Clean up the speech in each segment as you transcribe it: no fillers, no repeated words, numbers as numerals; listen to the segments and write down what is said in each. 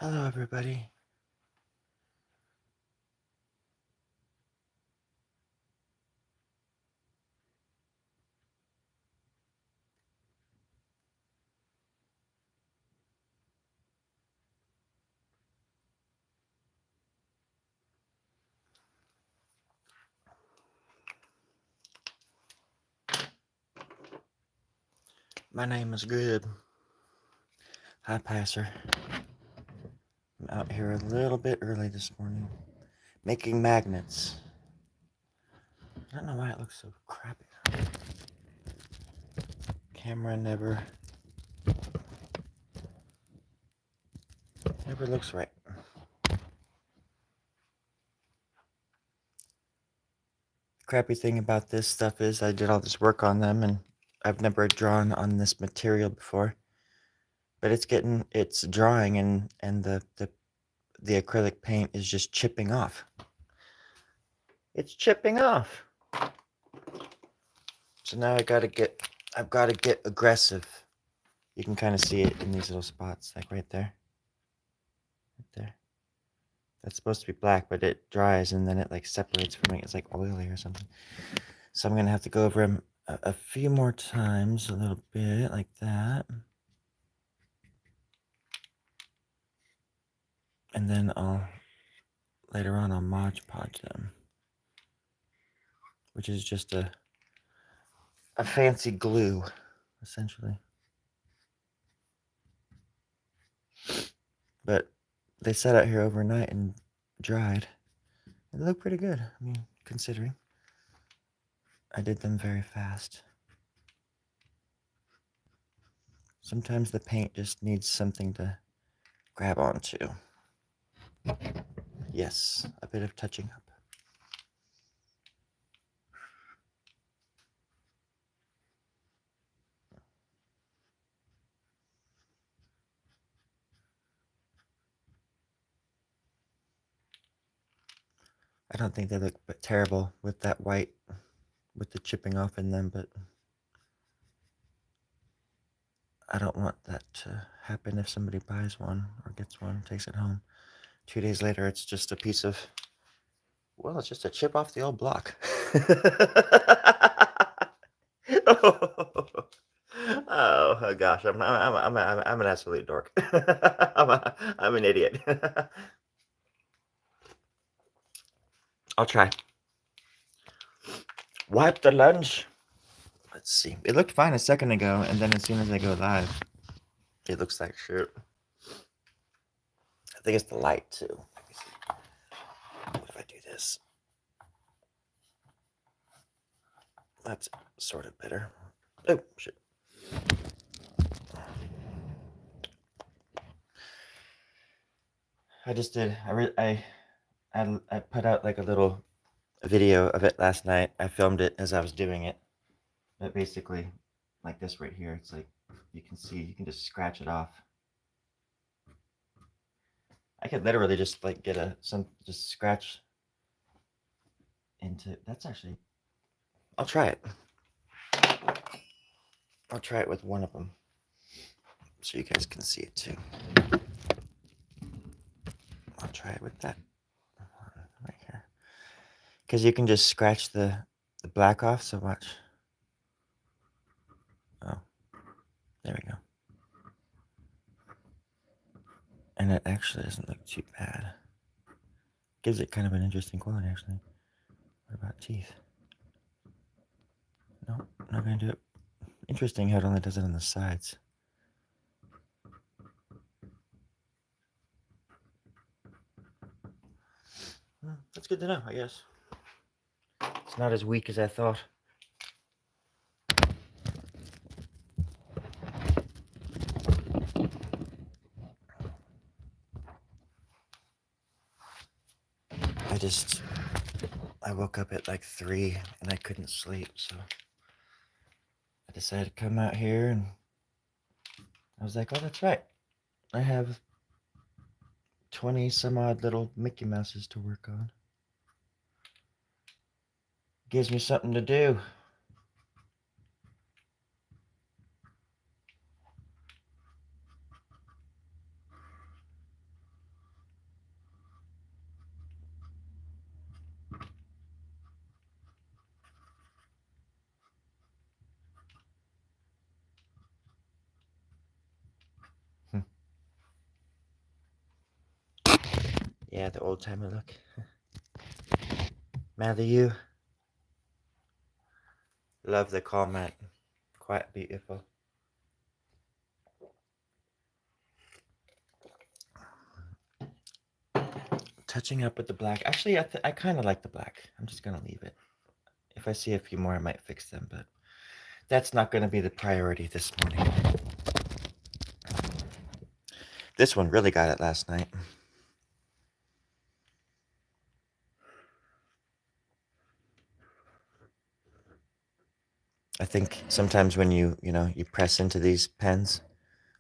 Hello, everybody. My name is Good. Hi, Passer. I'm out here a little bit early this morning, making magnets. I don't know why it looks so crappy. Camera never looks right. Crappy thing about this stuff is I did all this work on them, and I've never drawn on this material before. But it's drying, and the acrylic paint is just chipping off. It's chipping off. So now I've got to get aggressive. You can kind of see it in these little spots, like right there. Right there. That's supposed to be black, but it dries and then it like separates from it. It's like oily or something. So I'm going to have to go over them a few more times, a little bit like that. And then later on I'll Mod Podge them, which is just a fancy glue, essentially. But they sat out here overnight and dried. They look pretty good, I mean, considering I did them very fast. Sometimes the paint just needs something to grab onto. Yes, a bit of touching up. I don't think they look terrible with that white, with the chipping off in them, but I don't want that to happen if somebody buys one or gets one, takes it home. 2 days later, it's just a piece of, well, it's just a chip off the old block. Oh gosh, I'm an absolute dork. I'm an idiot. I'll try. Wipe the lunch. Let's see. It looked fine a second ago, and then as soon as I go live, it looks like shit. I think it's the light too. Let me see. What if I do this? That's sort of better. Oh shit. I just did. I put out like a little video of it last night. I filmed it as I was doing it. But basically, like this right here, it's like you can see, you can just scratch it off. I could literally just like get just scratch into. That's actually. I'll try it. I'll try it with one of them, so you guys can see it too. I'll try it with that right here, because you can just scratch the black off. So watch. Oh, there we go. And it actually doesn't look too bad. Gives it kind of an interesting quality, actually. What about teeth? No, not gonna do it. Interesting how it only does it on the sides. That's good to know, I guess. It's not as weak as I thought. I woke up at like 3 and I couldn't sleep, so I decided to come out here, and I was like, oh, that's right. I have 20 some odd little Mickey Mouses to work on. Gives me something to do. Yeah, the old timer look. Mather, you love the calm, quite beautiful. Touching up with the black. Actually, I kind of like the black. I'm just gonna leave it. If I see a few more, I might fix them, but that's not gonna be the priority this morning. This one really got it last night. I think sometimes when you press into these pens,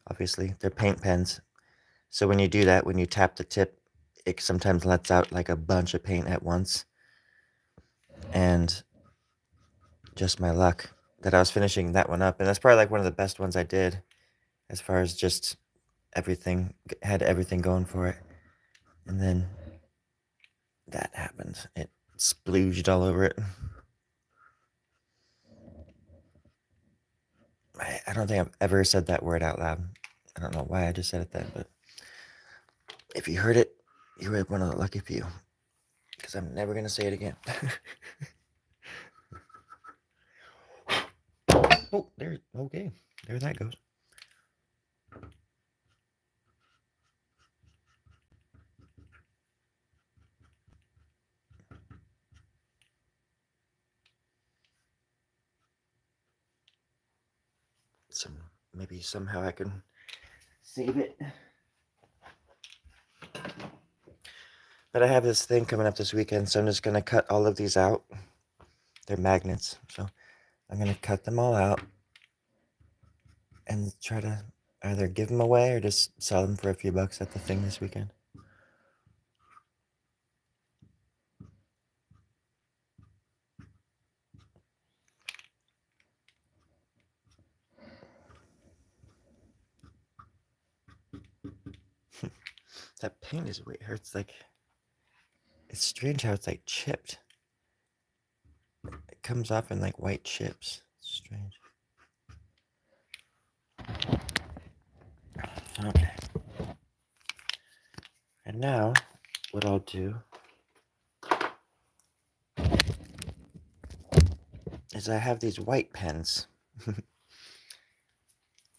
obviously they're paint pens. So when you do that, when you tap the tip, it sometimes lets out like a bunch of paint at once. And just my luck that I was finishing that one up. And that's probably like one of the best ones I did as far as just everything, had everything going for it. And then that happened. It splooged all over it. I don't think I've ever said that word out loud. I don't know why I just said it then, but if you heard it, you were one of the lucky few. Because I'm never going to say it again. Oh, there. Okay. There that goes. Maybe somehow I can save it. But I have this thing coming up this weekend, so I'm just going to cut all of these out. They're magnets, so I'm going to cut them all out and try to either give them away or just sell them for a few bucks at the thing this weekend. That paint is weird. It's like, it's strange how it's like chipped. It comes off in like white chips. It's strange. Okay. And now, what I'll do is I have these white pens.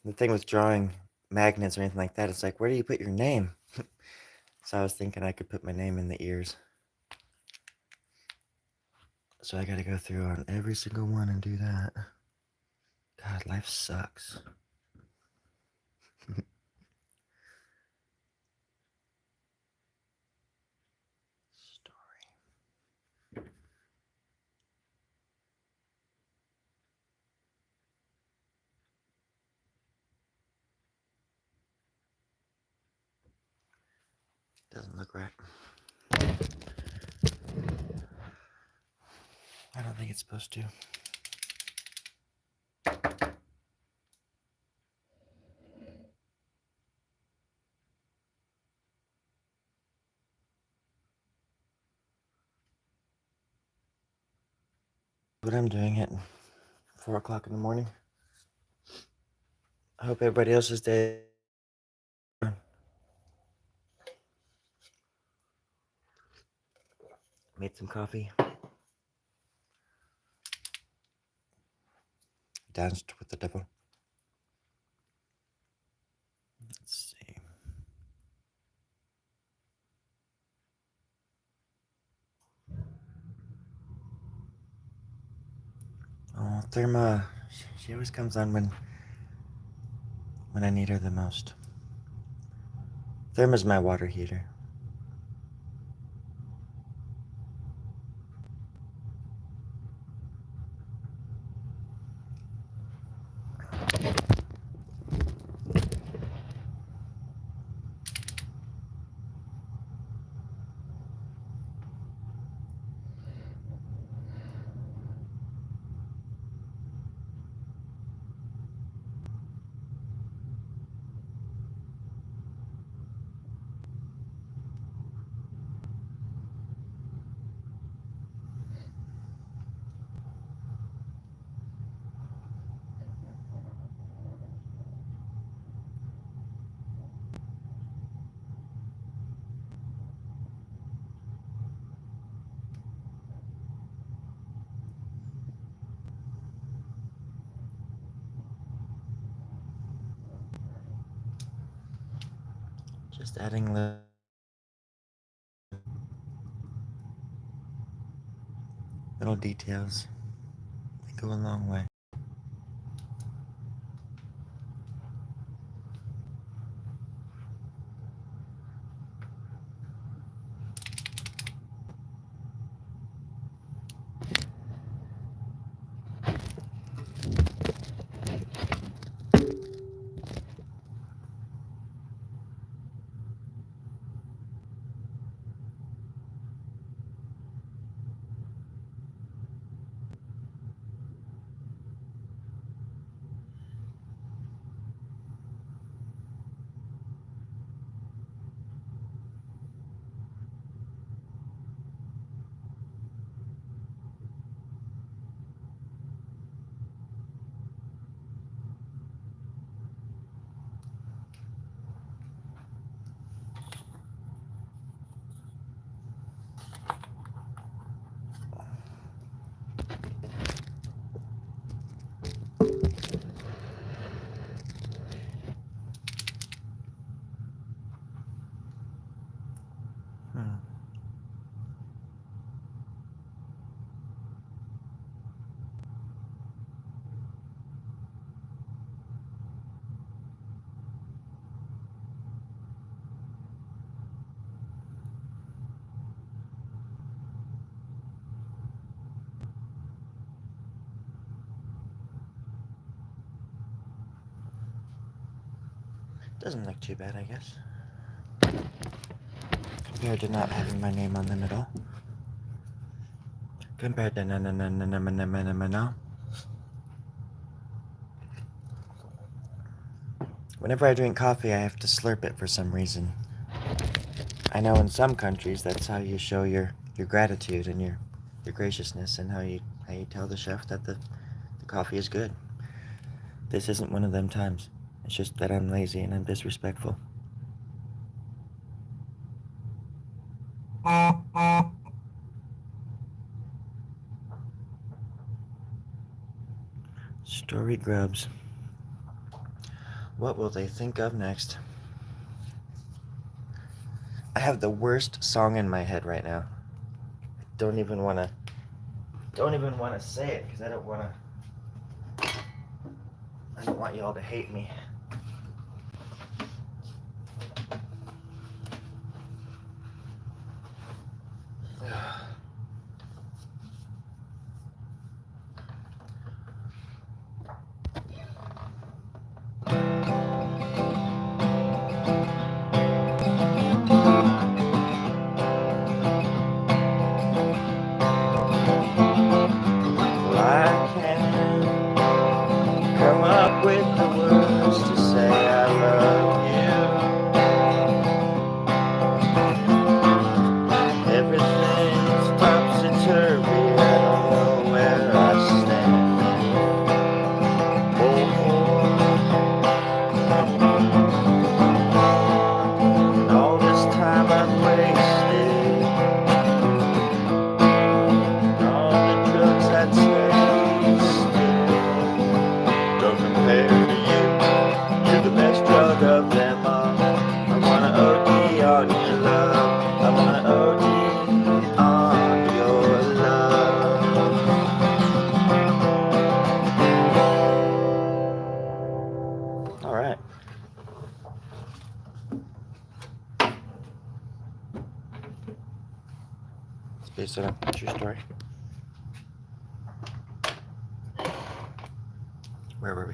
The thing with drawing magnets or anything like that, it's like, where do you put your name? So I was thinking I could put my name in the ears. So I gotta go through on every single one and do that. God, life sucks. Story. Doesn't look right. I don't think it's supposed to. But I'm doing it 4 o'clock in the morning. I hope everybody else's day. Made some coffee. Danced with the devil. Let's see. Oh, Therma. She always comes on when I need her the most. Therma's my water heater. Just adding little details. They go a long way. Doesn't look too bad, I guess. Compared to not having my name on them at all. Compared to no. Whenever I drink coffee, I have to slurp it for some reason. I know in some countries that's how you show your gratitude and your graciousness, and how you tell the chef that the coffee is good. This isn't one of them times. It's just that I'm lazy and I'm disrespectful. Story grubs. What will they think of next? I have the worst song in my head right now. Don't even want to say it because I don't want y'all to hate me. Based on a true story. Where were we?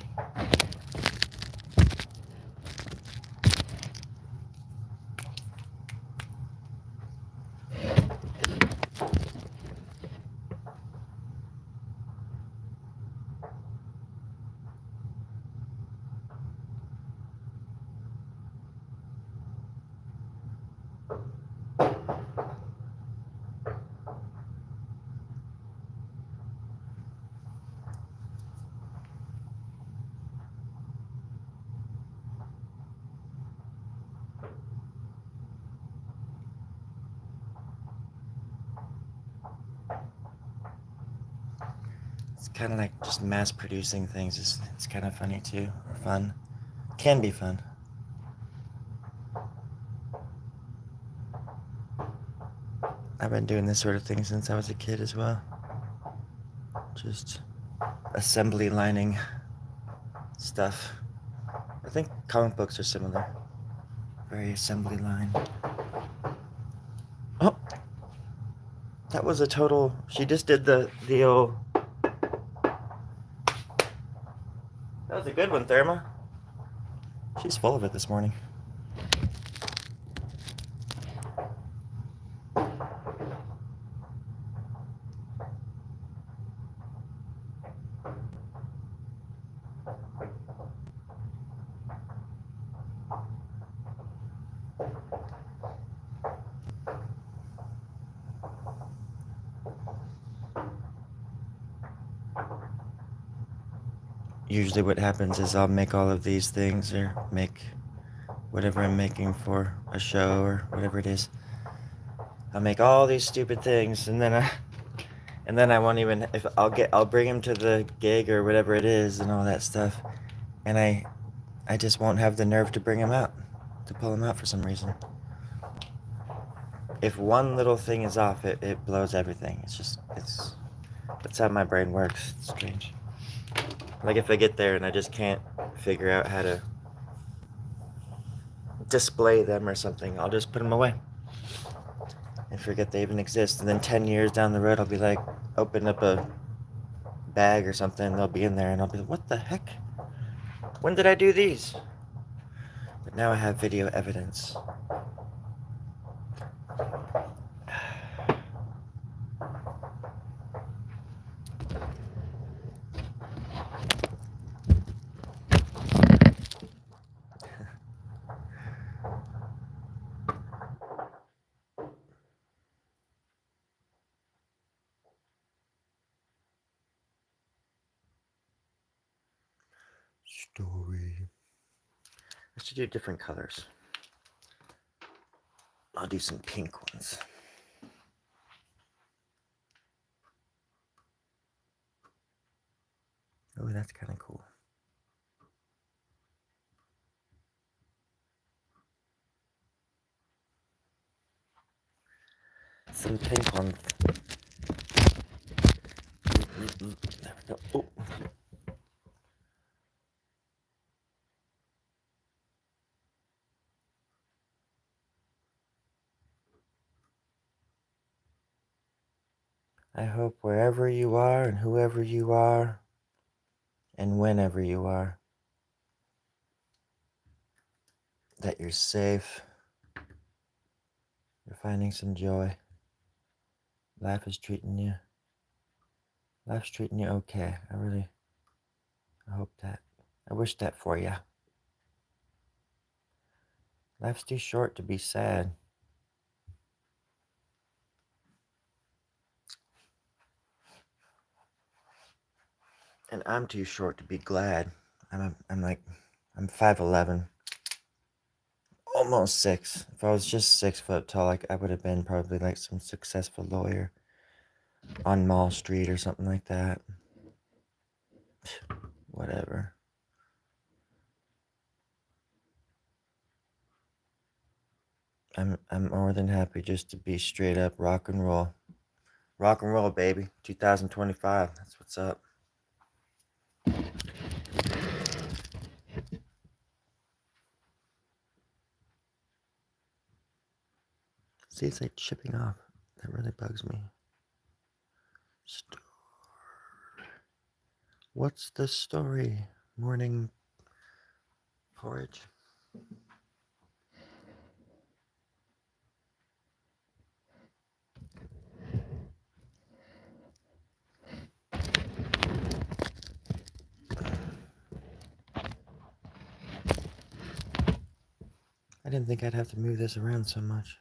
It's kind of like just mass producing things. It's kind of funny too, or fun. Can be fun. I've been doing this sort of thing since I was a kid as well. Just assembly lining stuff. I think comic books are similar. Very assembly line. Oh! That was a total... She just did the old... That was a good one, Therma. She's full of it this morning. Usually what happens is I'll make all of these things or make whatever I'm making for a show or whatever it is. I'll make all these stupid things and then I won't even, if I'll bring him to the gig or whatever it is and all that stuff, and I just won't have the nerve to bring him out, to pull him out for some reason. If one little thing is off, it blows everything. That's how my brain works. It's strange. Like if I get there and I just can't figure out how to display them or something, I'll just put them away and forget they even exist. And then 10 years down the road, I'll be like, open up a bag or something, and they'll be in there, and I'll be like, what the heck? When did I do these? But now I have video evidence. Story. I should do different colors. I'll do some pink ones. Oh, that's kind of cool. Some pink ones. There we go. Oh. I hope wherever you are and whoever you are and whenever you are, that you're safe, you're finding some joy. Life is treating you okay. I hope that. I wish that for you. Life's too short to be sad. And I'm too short to be glad. I'm 5'11", almost 6. If I was just 6 foot tall, I would have been probably like some successful lawyer on Mall Street or something like that. Whatever. I'm more than happy just to be straight up rock and roll. Rock and roll, baby. 2025. That's what's up. See, it's like chipping off. That really bugs me. What's the story? Morning porridge. I didn't think I'd have to move this around so much.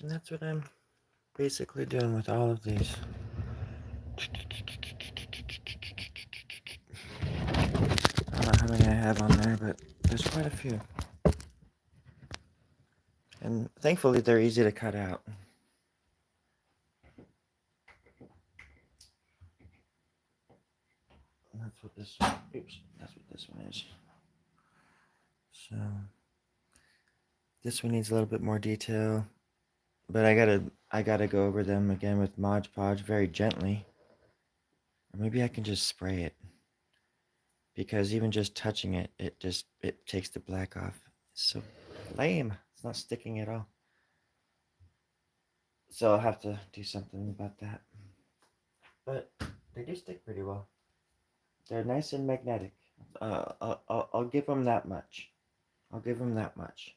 And that's what I'm basically doing with all of these. I don't know how many I have on there, but there's quite a few. And thankfully they're easy to cut out. And that's what this one is. So this one needs a little bit more detail, but I gotta go over them again with Mod Podge very gently. Or maybe I can just spray it, because even just touching it, it takes the black off. It's so lame. It's not sticking at all. So I'll have to do something about that. But they do stick pretty well. They're nice and magnetic. I'll give them that much. I'll give them that much.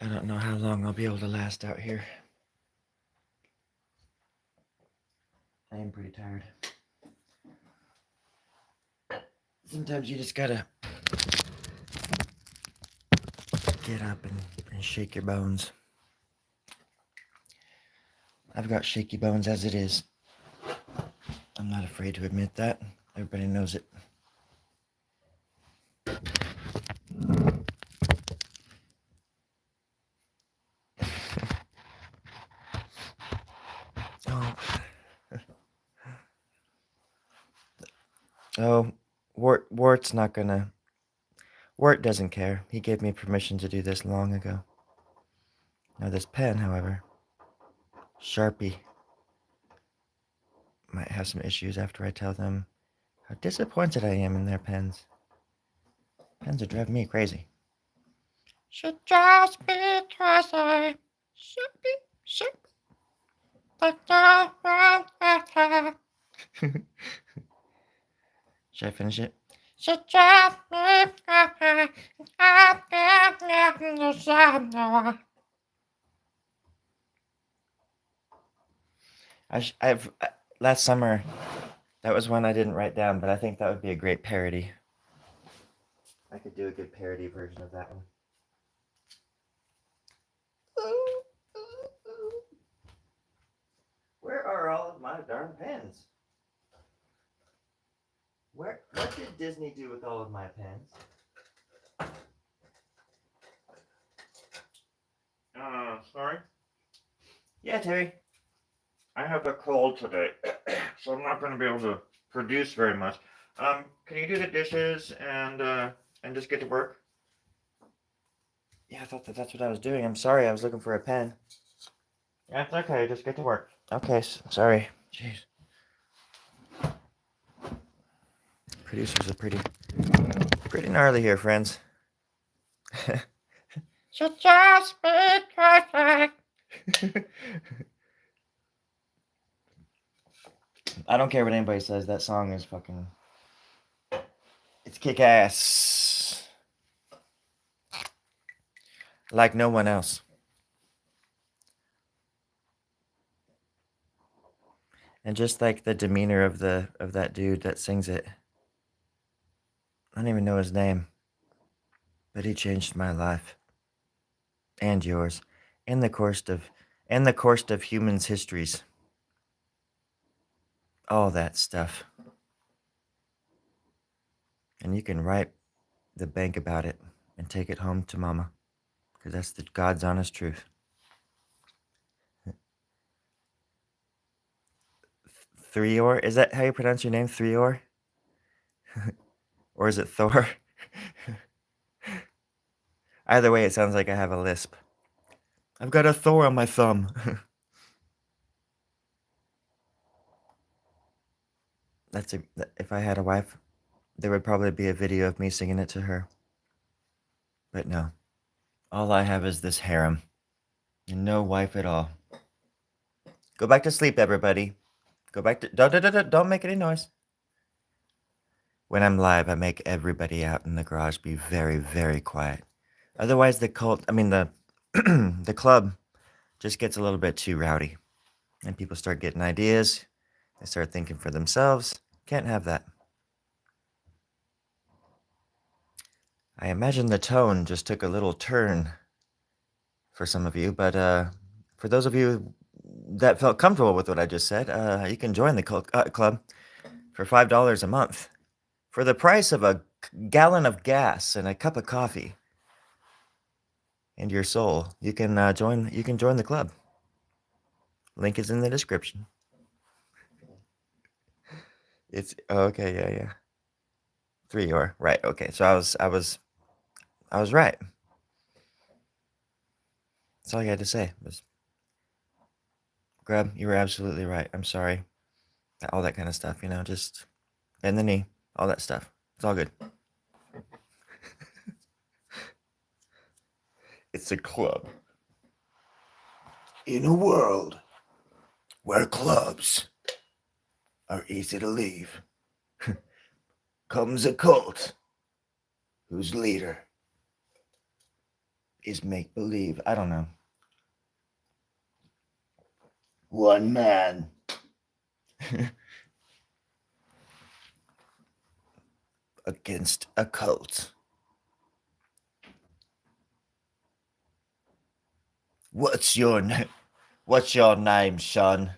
I don't know how long I'll be able to last out here. I am pretty tired. Sometimes you just gotta get up and shake your bones. I've got shaky bones as it is. I'm not afraid to admit that. Everybody knows it. Oh. Oh, Wart's not gonna... Wart doesn't care. He gave me permission to do this long ago. Now this pen, however, Sharpie, might have some issues after I tell them how disappointed I am in their pens. Pens are driving me crazy. She drives me crazy. Sharpie. Should I finish it? She drives me crazy. Last summer, that was one I didn't write down, but I think that would be a great parody. I could do a good parody version of that one. Where are all of my darn pens? What did Disney do with all of my pens? Sorry? Yeah, Terry. I have a cold today, so I'm not going to be able to produce very much. Can you do the dishes and just get to work? Yeah, I thought that's what I was doing. I'm sorry, I was looking for a pen. Yeah, it's okay. Just get to work. Okay, sorry. Jeez. Producers are pretty gnarly here, friends. She just be perfect. I don't care what anybody says. That song is fucking... It's kick-ass. Like no one else. And just like the demeanor of that dude that sings it. I don't even know his name. But he changed my life. And yours. And the course of humans' histories. All that stuff. And you can write the bank about it and take it home to mama. because that's the God's honest truth. Threor? Is that how you pronounce your name? Threor? Or is it Thor? Either way, it sounds like I have a lisp. I've got a Thor on my thumb. If I had a wife, there would probably be a video of me singing it to her. But no. All I have is this harem. And no wife at all. Go back to sleep, everybody. Go back to... Don't make any noise. When I'm live, I make everybody out in the garage be very, very quiet. Otherwise, the the club just gets a little bit too rowdy. And people start getting ideas. They start thinking for themselves. Can't have that. I imagine the tone just took a little turn for some of you, but for those of you that felt comfortable with what I just said, you can join the club for $5 a month. For the price of a gallon of gas and a cup of coffee and your soul, you can join the club. Link is in the description. It's okay, yeah. Threor, right? Okay, so I was right. That's all you had to say was, Grub, you were absolutely right. I'm sorry. All that kind of stuff, just bend the knee, all that stuff. It's all good. It's a club. In a world where clubs are easy to leave, comes a cult whose leader is make-believe. I don't know. One man. Against a cult. What's your name? What's your name, son?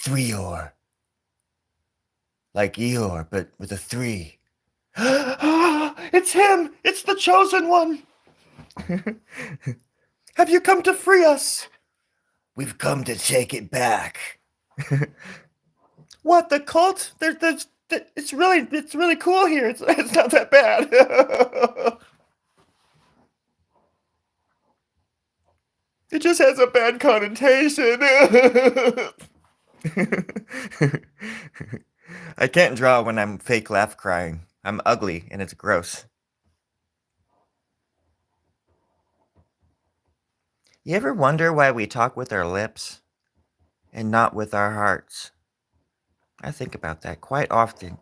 Threor. Like Eeyore, but with a 3. It's him! It's the chosen one! Have you come to free us? We've come to take it back. What, the cult? It's really cool here. It's not that bad. It just has a bad connotation. I can't draw when I'm fake laugh crying. I'm ugly and it's gross. You ever wonder why we talk with our lips and not with our hearts? I think about that quite often.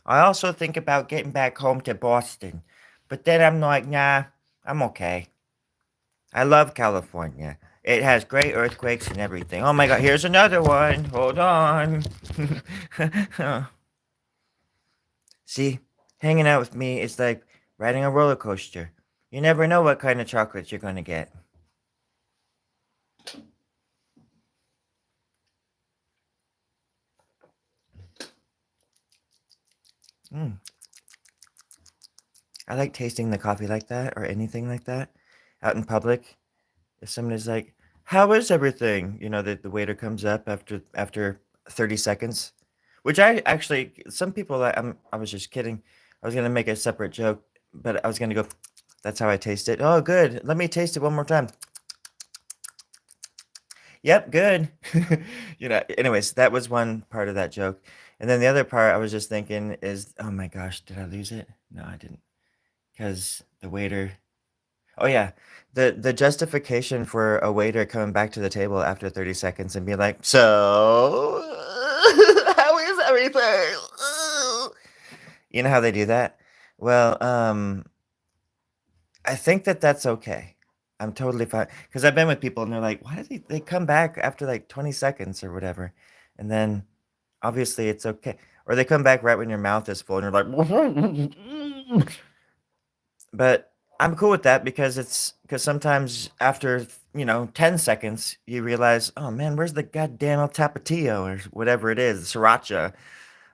I also think about getting back home to Boston, but then I'm like, nah, I'm okay. I love California. It has great earthquakes and everything. Oh my god, here's another one. Hold on. See, hanging out with me is like riding a roller coaster. You never know what kind of chocolates you're going to get. I like tasting the coffee like that or anything like that out in public. If somebody's like, how is everything? The waiter comes up after 30 seconds, which some people, I was just kidding. I was going to make a separate joke, but I was going to go, that's how I taste it. Oh, good. Let me taste it one more time. Yep, good. Anyways, that was one part of that joke. And then the other part I was just thinking is, oh my gosh, did I lose it? No, I didn't. Because the waiter... Oh yeah, the justification for a waiter coming back to the table after 30 seconds and being like, so, how is everything? You know how they do that? Well, I think that's okay. I'm totally fine. Because I've been with people and they're like, why do they come back after like 20 seconds or whatever? And then obviously it's okay. Or they come back right when your mouth is full and you're like, but I'm cool with that because sometimes after, 10 seconds, you realize, oh man, where's the goddamn El Tapatio or whatever it is, sriracha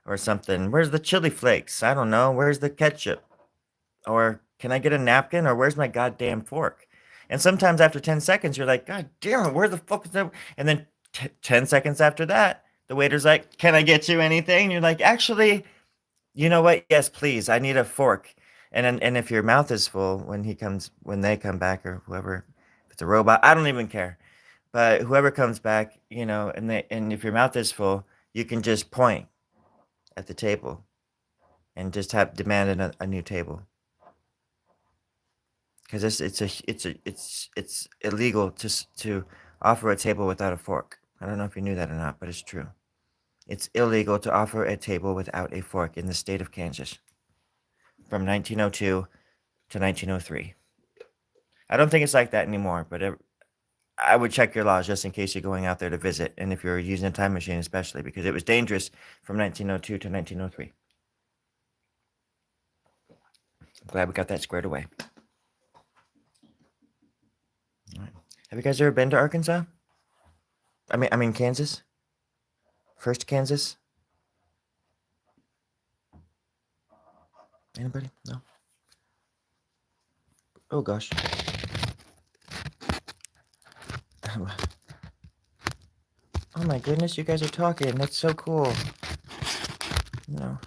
or something? Where's the chili flakes? I don't know. Where's the ketchup? Or Can I get a napkin or where's my goddamn fork? And sometimes after 10 seconds, you're like, God damn it, where the fuck is that? And then 10 seconds after that, the waiter's like, can I get you anything? And you're like, actually, you know what? Yes, please. I need a fork. And if your mouth is full when they come back or whoever, if it's a robot, I don't even care. But whoever comes back, and if your mouth is full, you can just point at the table and just have demanded a new table. Because it's illegal to offer a table without a fork. I don't know if you knew that or not, but it's true. It's illegal to offer a table without a fork in the state of Kansas from 1902 to 1903. I don't think it's like that anymore, but I would check your laws just in case you're going out there to visit, and if you're using a time machine, especially because it was dangerous from 1902 to 1903. I'm glad we got that squared away. All right. Have you guys ever been to Arkansas? I mean Kansas. First Kansas. Anybody? No. Oh gosh. Oh my goodness, you guys are talking. That's so cool. No.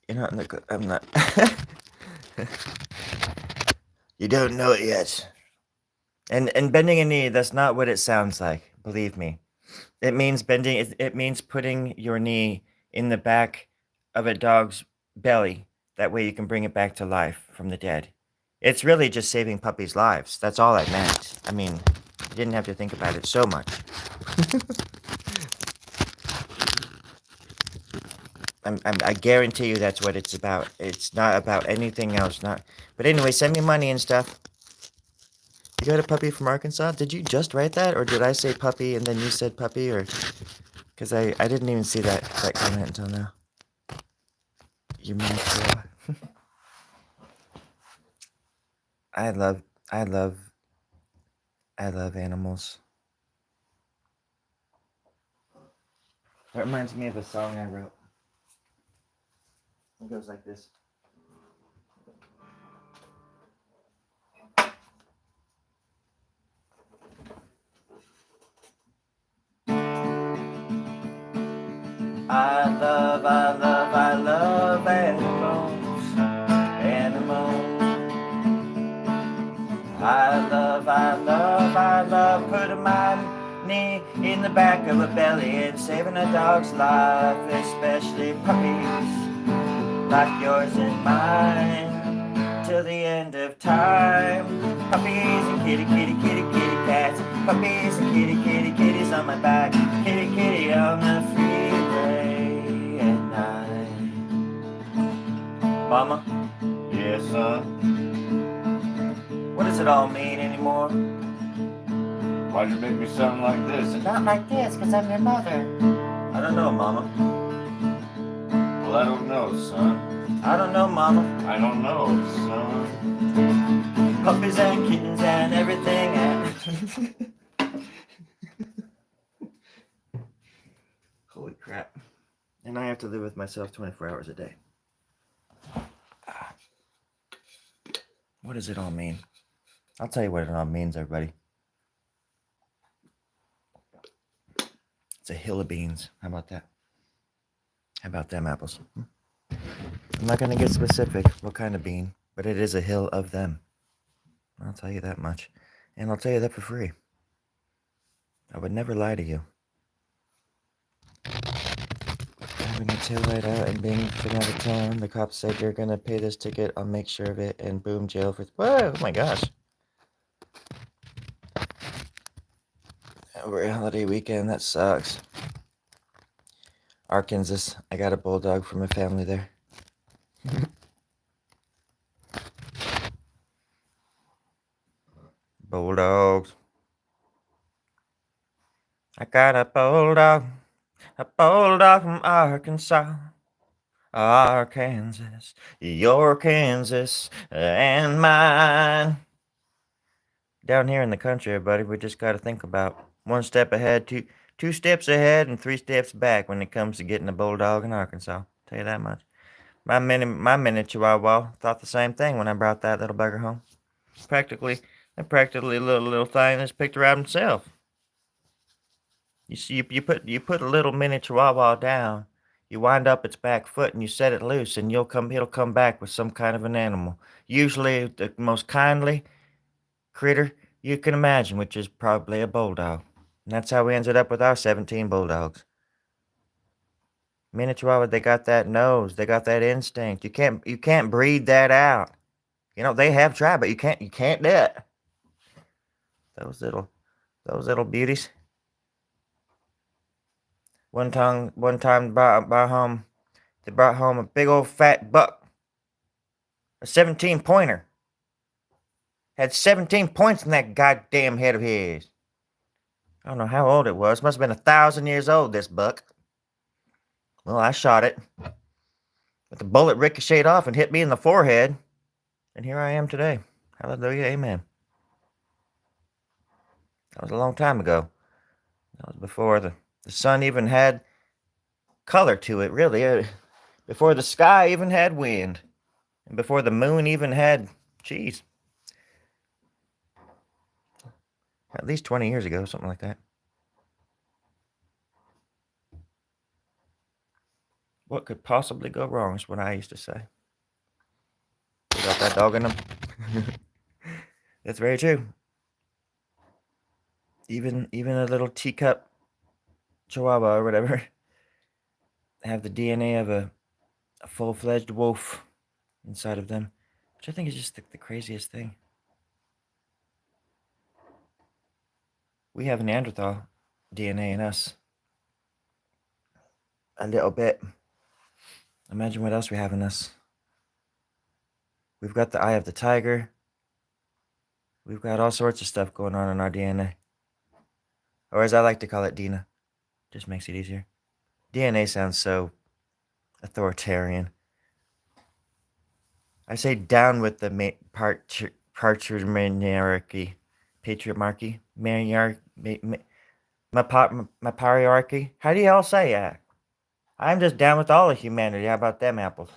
You're not in the. I'm not. You don't know it yet. And bending a knee, that's not what it sounds like. Believe me. It means bending. It means putting your knee in the back of a dog's belly. That way you can bring it back to life from the dead. It's really just saving puppies' lives. That's all I meant. I mean, you didn't have to think about it so much. I guarantee you that's what it's about. It's not about anything else. But anyway, send me money and stuff. You got a puppy from Arkansas? Did you just write that, or did I say puppy and then you said puppy, or? Because I didn't even see that comment until now. You mad girl. I love animals. That reminds me of a song I wrote. It goes like this. I love animals. I love putting my knee in the back of a belly and saving a dog's life, especially puppies like yours and mine, till the end of time. Puppies and kitty cats, puppies and kitty kitties on my back, kitty on the freeway at night. Mama? Yes, son? What does it all mean anymore? Why'd you make me sound like this? Not like this, because I'm your mother. I don't know, Mama. Well, I don't know, son. I don't know, Mama. I don't know, son. Puppies and kittens and everything. Holy crap. And I have to live with myself 24 hours a day. What does it all mean? I'll tell you what it all means, everybody. It's a hill of beans. How about that? How about them apples? I'm not going to get specific what kind of bean, but it is a hill of them. I'll tell you that much. And I'll tell you that for free. I would never lie to you. Having a taillight out and being taken out of town, the cops said you're going to pay this ticket, I'll make sure of it, and boom, jail for... Whoa, oh my gosh. Over a holiday weekend, that sucks. Arkansas, I got a bulldog from a family there. Bulldogs. I got a bulldog from Arkansas. Arkansas, your Kansas and mine. Down here in the country, everybody, we just got to think about one step ahead, two steps ahead, and 3 steps back when it comes to getting a bulldog in Arkansas. Tell you that much. My mini Chihuahua thought the same thing when I brought that little bugger home. Practically a little thing that's picked her out himself. You see, you put a little mini Chihuahua down, you wind up its back foot and you set it loose, and it'll come back with some kind of an animal. Usually the most kindly critter you can imagine, which is probably a bulldog. And that's how we ended up with our 17 bulldogs. Mini Chihuahua, they got that nose, they got that instinct. You can't breed that out. You know, they have tried, but you can't do it. Those little beauties. One time they brought home a big old fat buck, a 17 pointer. Had 17 points in that goddamn head of his. I don't know how old it was. Must have been 1,000 years old, this buck. Well, I shot it, but the bullet ricocheted off and hit me in the forehead, and here I am today. Hallelujah, amen. That was a long time ago. That was before the sun even had color to it, really. Before the sky even had wind. And before the moon even had cheese. At least 20 years ago, something like that. What could possibly go wrong is what I used to say. You got that dog in them? That's very true. Even a little teacup chihuahua or whatever have the DNA of a full-fledged wolf inside of them, which I think is just the craziest thing. We have Neanderthal DNA in us. A little bit. Imagine what else we have in us. We've got the eye of the tiger. We've got all sorts of stuff going on in our DNA. Or as I like to call it, Dina. Just makes it easier. DNA sounds so authoritarian. I say down with the patriarchy. Patriarchy? Patriarchy? How do y'all say that? I'm just down with all of humanity. How about them apples?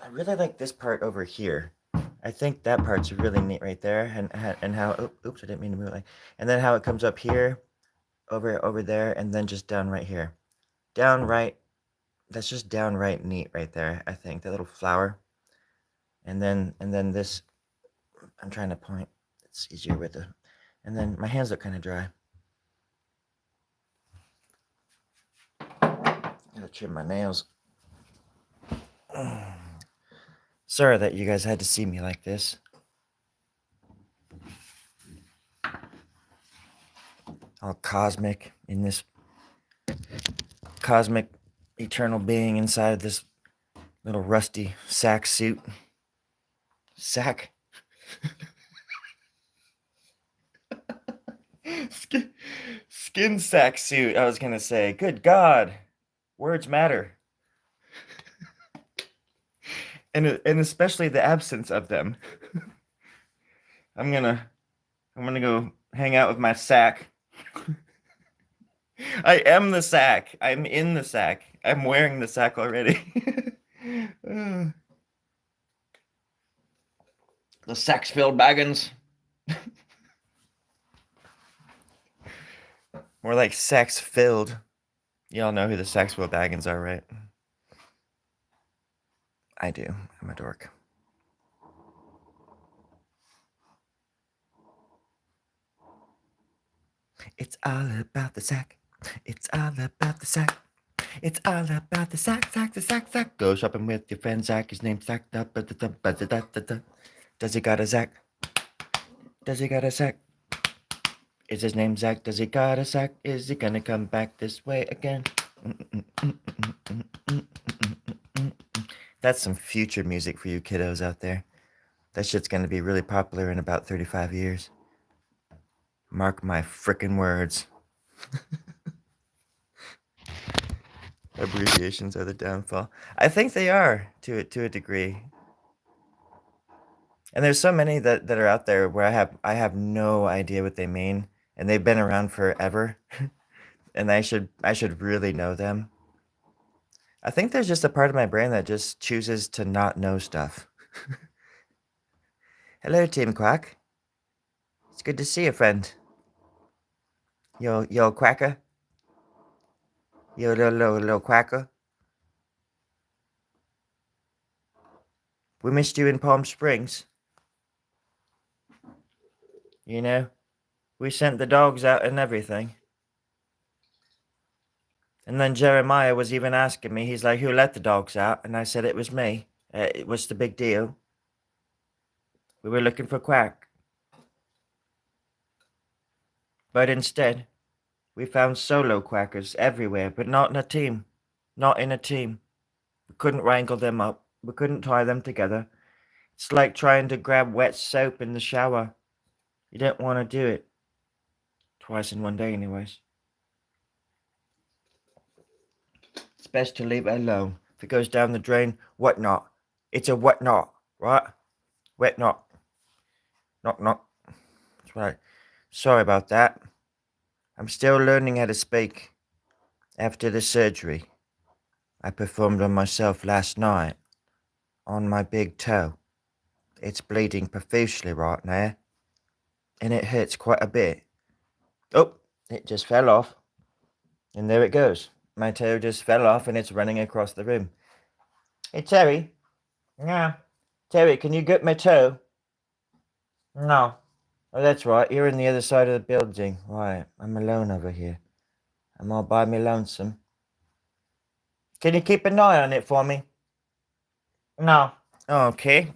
I really like this part over here. I think that part's really neat right there, and how oops, I didn't mean to move it, and then how it comes up here, over there, and then just down right here, down right. That's just downright neat right there. I think that little flower, and then this. I'm trying to point. It's easier with the, and then my hands look kind of dry. Gotta trim my nails. Sorry that you guys had to see me like this. All cosmic in this cosmic eternal being inside of this little rusty sack suit. Sack. Skin sack suit, I was gonna say. Good God. Words matter. And especially the absence of them. I'm gonna go hang out with my sack. I am the sack. I'm in the sack. I'm wearing the sack already. The Saxville Baggins. More like sex filled. Y'all know who the Saxville Baggins are, right? I do. I'm a dork. It's all about the sack. It's all about the sack. It's all about the sack, the sack. Go shopping with your friend Zach. His name's Zach. Does he got a Zach? Does he got a sack? Is his name Zach? Does he got a sack? Is he gonna come back this way again? That's some future music for you kiddos out there. That shit's gonna be really popular in about 35 years. Mark my frickin' words. Abbreviations are the downfall. I think they are to a degree. And there's so many that are out there where I have no idea what they mean, and they've been around forever, and I should really know them. I think there's just a part of my brain that just chooses to not know stuff. Hello, Team Quack. It's good to see you, friend. Yo, quacker. Yo, little quacker. We missed you in Palm Springs. You know, we sent the dogs out and everything. And then Jeremiah was even asking me, he's like, who let the dogs out? And I said it was me. What's the big deal? We were looking for Quack. But instead, we found solo quackers everywhere, but not in a team. Not in a team. We couldn't wrangle them up. We couldn't tie them together. It's like trying to grab wet soap in the shower. You don't want to do it. Twice in one day, anyways. It's best to leave it alone. If it goes down the drain, what not? It's a what not, right? Wet not. Knock, knock. That's right. Sorry about that. I'm still learning how to speak. After the surgery I performed on myself last night, on my big toe. It's bleeding profusely right now, and it hurts quite a bit. Oh, it just fell off. And there it goes. My toe just fell off and it's running across the room. Hey, Terry. Yeah. Terry, can you get my toe? No. Oh, that's right. You're on the other side of the building. Right. I'm alone over here. I'm all by me lonesome. Can you keep an eye on it for me? No. Okay.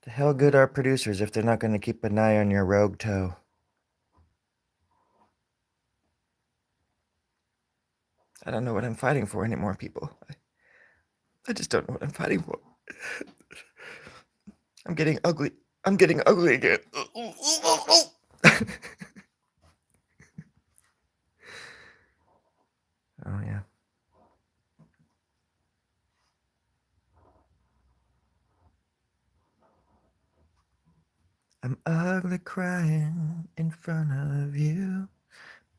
The hell good are producers if they're not going to keep an eye on your rogue toe? I don't know what I'm fighting for anymore, people. I just don't know what I'm fighting for. I'm getting ugly. I'm getting ugly again. Oh, yeah. I'm ugly crying in front of you.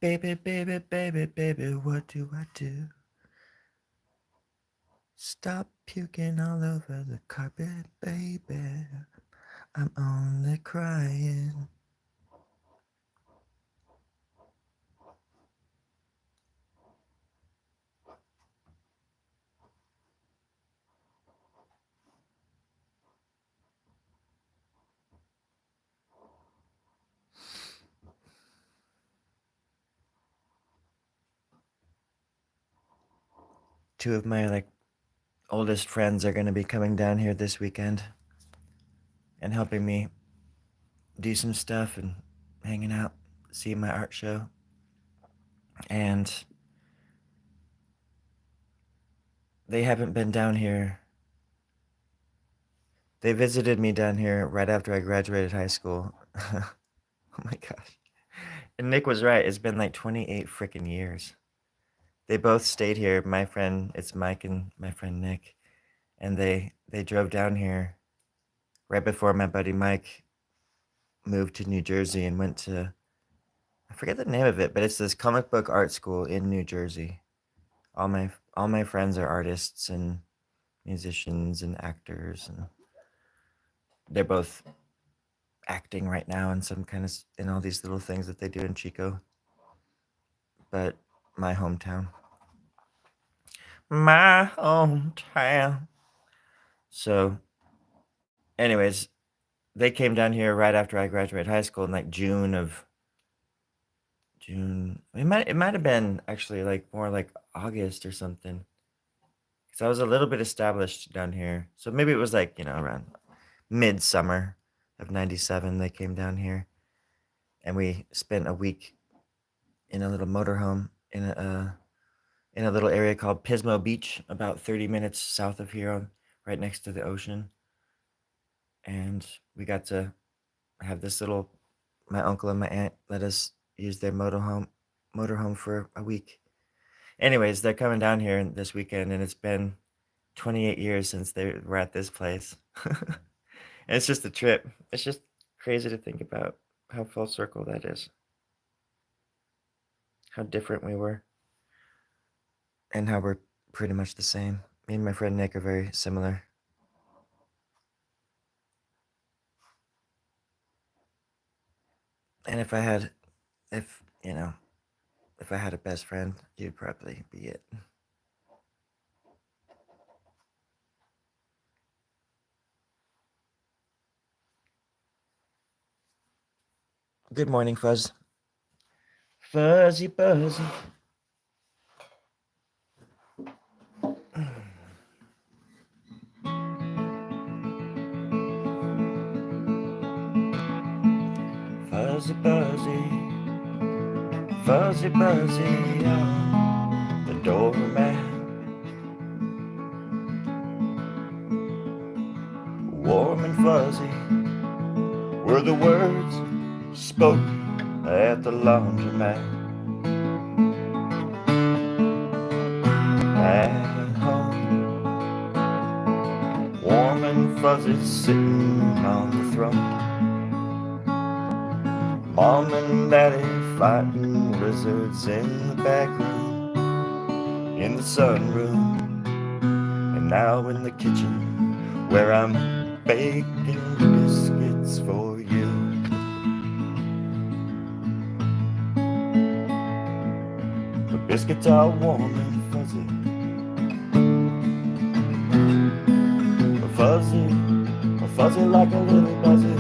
Baby, baby, baby, baby, what do I do? Stop puking all over the carpet, baby. I'm only crying. Two of my oldest friends are going to be coming down here this weekend and helping me do some stuff and hanging out, see my art show. And they haven't been down here. They visited me down here right after I graduated high school. Oh my gosh. And Nick was right. It's been like 28 freaking years. They both stayed here. My friend, it's Mike, and my friend Nick. And they drove down here right before my buddy Mike moved to New Jersey and went to, I forget the name of it, but it's this comic book art school in New Jersey. All my friends are artists and musicians and actors, and they're both acting right now in some kind of in all these little things that they do in Chico. But my hometown. My hometown. So anyways, they came down here right after I graduated high school in like June. It might have been actually like more like August or something. Because I was a little bit established down here. So maybe it was like, around midsummer of 97 they came down here. And we spent a week in a little motorhome in a little area called Pismo Beach, about 30 minutes south of here, right next to the ocean. And we got to have this little, my uncle and my aunt let us use their motorhome for a week. Anyways, they're coming down here this weekend, and it's been 28 years since they were at this place. And it's just a trip. It's just crazy to think about how full circle that is. How different we were. And how we're pretty much the same. Me and my friend Nick are very similar. And if I had a best friend, you'd probably be it. Good morning, Fuzz. Fuzzy Buzzy. Fuzzy Buzzy. Fuzzy Buzzy on the doormat. Warm and fuzzy were the words spoken at the laundromat. At home, warm and fuzzy sitting on the throne. Mom and Daddy fighting lizards in the back room, in the sunroom, and now in the kitchen where I'm baking biscuits for you. The biscuits are warm and fuzzy, fuzzy like a little buzzy,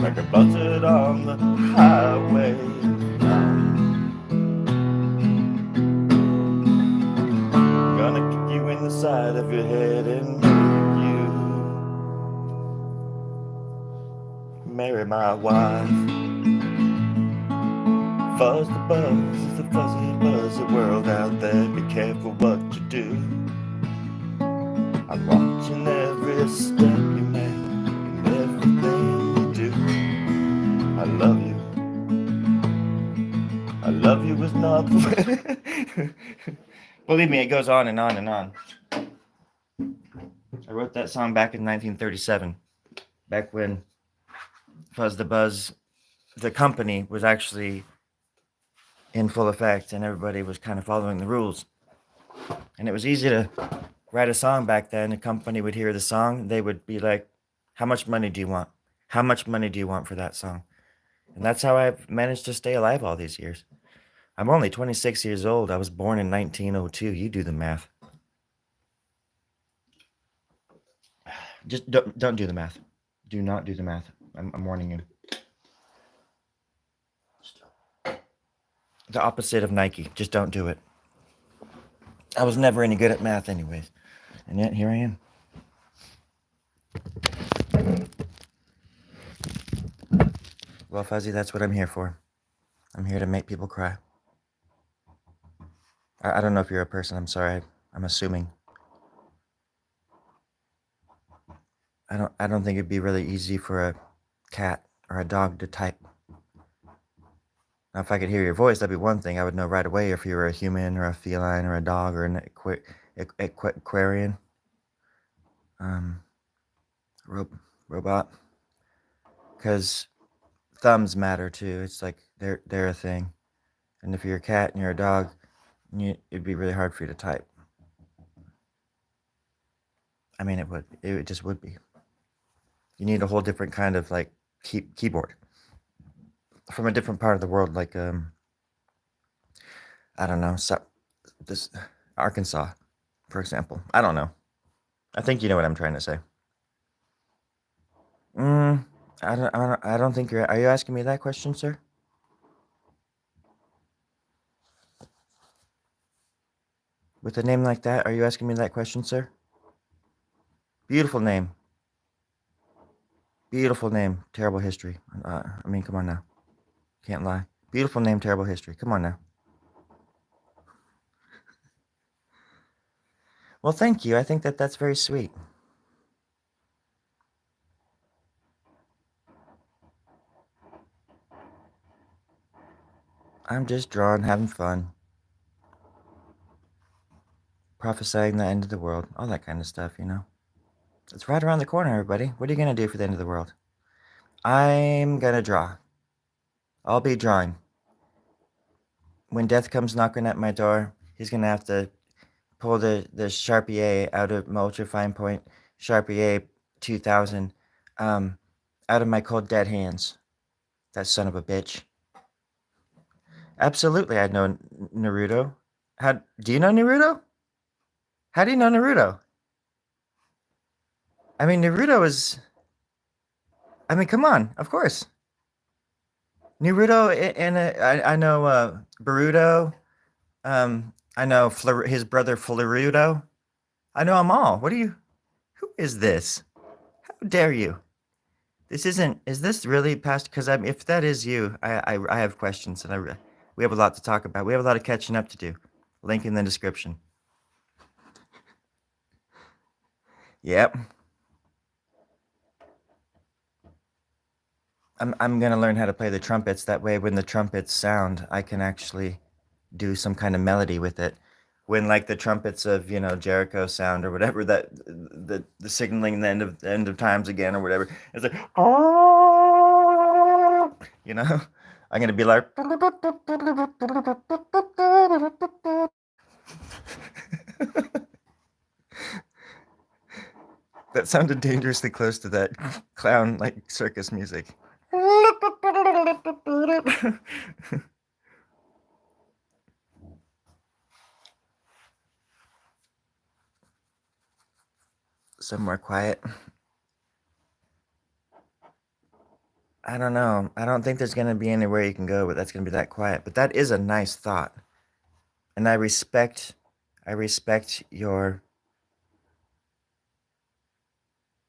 like a buzzard on the highway. Gonna kick you in the side of your head and make you marry my wife. Fuzz the buzz, it's a fuzzy buzzy world out there. Be careful what you do. I'm watching every step you make and everything you do. I love you. I love you is not. Believe me, it goes on and on and on. I wrote that song back in 1937, back when Fuzz the Buzz, the company, was actually in full effect and everybody was kind of following the rules. And it was easy to write a song back then. A company would hear the song, they would be like, how much money do you want? How much money do you want for that song? And that's how I've managed to stay alive all these years. I'm only 26 years old. I was born in 1902. You do the math. Just don't do the math. Do not do the math. I'm warning you. The opposite of Nike. Just don't do it. I was never any good at math anyways. And yet here I am. Well, Fuzzy, that's what I'm here for. I'm here to make people cry. I don't know if you're a person. I'm sorry. I'm assuming. I don't think it'd be really easy for a cat or a dog to type. Now, if I could hear your voice, that'd be one thing. I would know right away if you were a human or a feline or a dog or an aquarian. Robot. Because thumbs matter too. It's like they're a thing. And if you're a cat and you're a dog, it'd be really hard for you to type. I mean, it would. It just would be. You need a whole different kind of like keyboard from a different part of the world, like I don't know, this Arkansas, for example. I don't know. I think you know what I'm trying to say. I don't think you're. Are you asking me that question, sir? With a name like that, are you asking me that question, sir? Beautiful name. Beautiful name. Terrible history. I mean, come on now. Can't lie. Beautiful name, terrible history. Come on now. Well, thank you. I think that's very sweet. I'm just drawing, having fun. Prophesying the end of the world. All that kind of stuff, you know. It's right around the corner, everybody. What are you going to do for the end of the world? I'm going to draw. I'll be drawing. When death comes knocking at my door, He's gonna have to pull the Sharpie A out of my ultra fine point Sharpie A 2000 out of my cold dead hands. That son of a bitch. Absolutely, I know Naruto. How do you know Naruto? How do you know Naruto? I mean, Naruto is. I mean, come on, of course. Naruto and I know Boruto. I know his brother Flaruto. I know them all. What are you? Who is this? How dare you? This isn't. Is this really past? Because if that is you, I have questions, and we have a lot to talk about. We have a lot of catching up to do. Link in the description. Yep. I'm gonna learn how to play the trumpets. That way, when the trumpets sound, I can actually do some kind of melody with it. When like the trumpets of Jericho sound or whatever, that the signaling the end of times again or whatever, it's like oh, I'm gonna be like that sounded dangerously close to that clown like circus music. Somewhere quiet. I don't know. I don't think there's gonna be anywhere you can go, but that's gonna be that quiet. But that is a nice thought, and I respect your.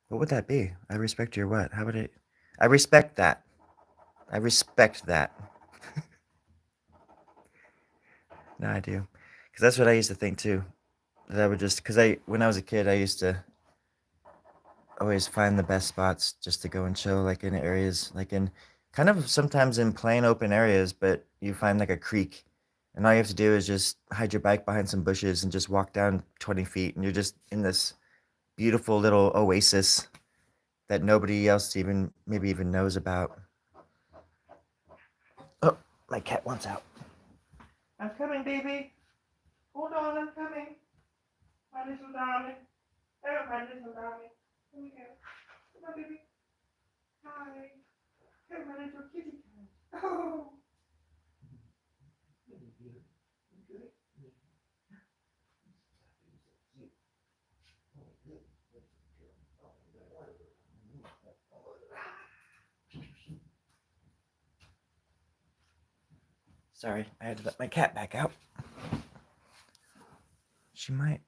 What would that be? I respect your what? How would it? I respect that. I respect that. No, I do, because that's what I used to think too. That I would just because when I was a kid, I used to always find the best spots just to go and chill, like in areas, like in kind of sometimes in plain open areas, but you find like a creek, and all you have to do is just hide your bike behind some bushes and just walk down 20 feet, and you're just in this beautiful little oasis that nobody else maybe even knows about. Oh, my cat wants out. I'm coming, baby. Hold on, I'm coming. My little darling. Oh, my little darling. Here we go. Come on, baby. Hi. Come, my little kitty cat. Oh. Sorry, I had to let my cat back out. She might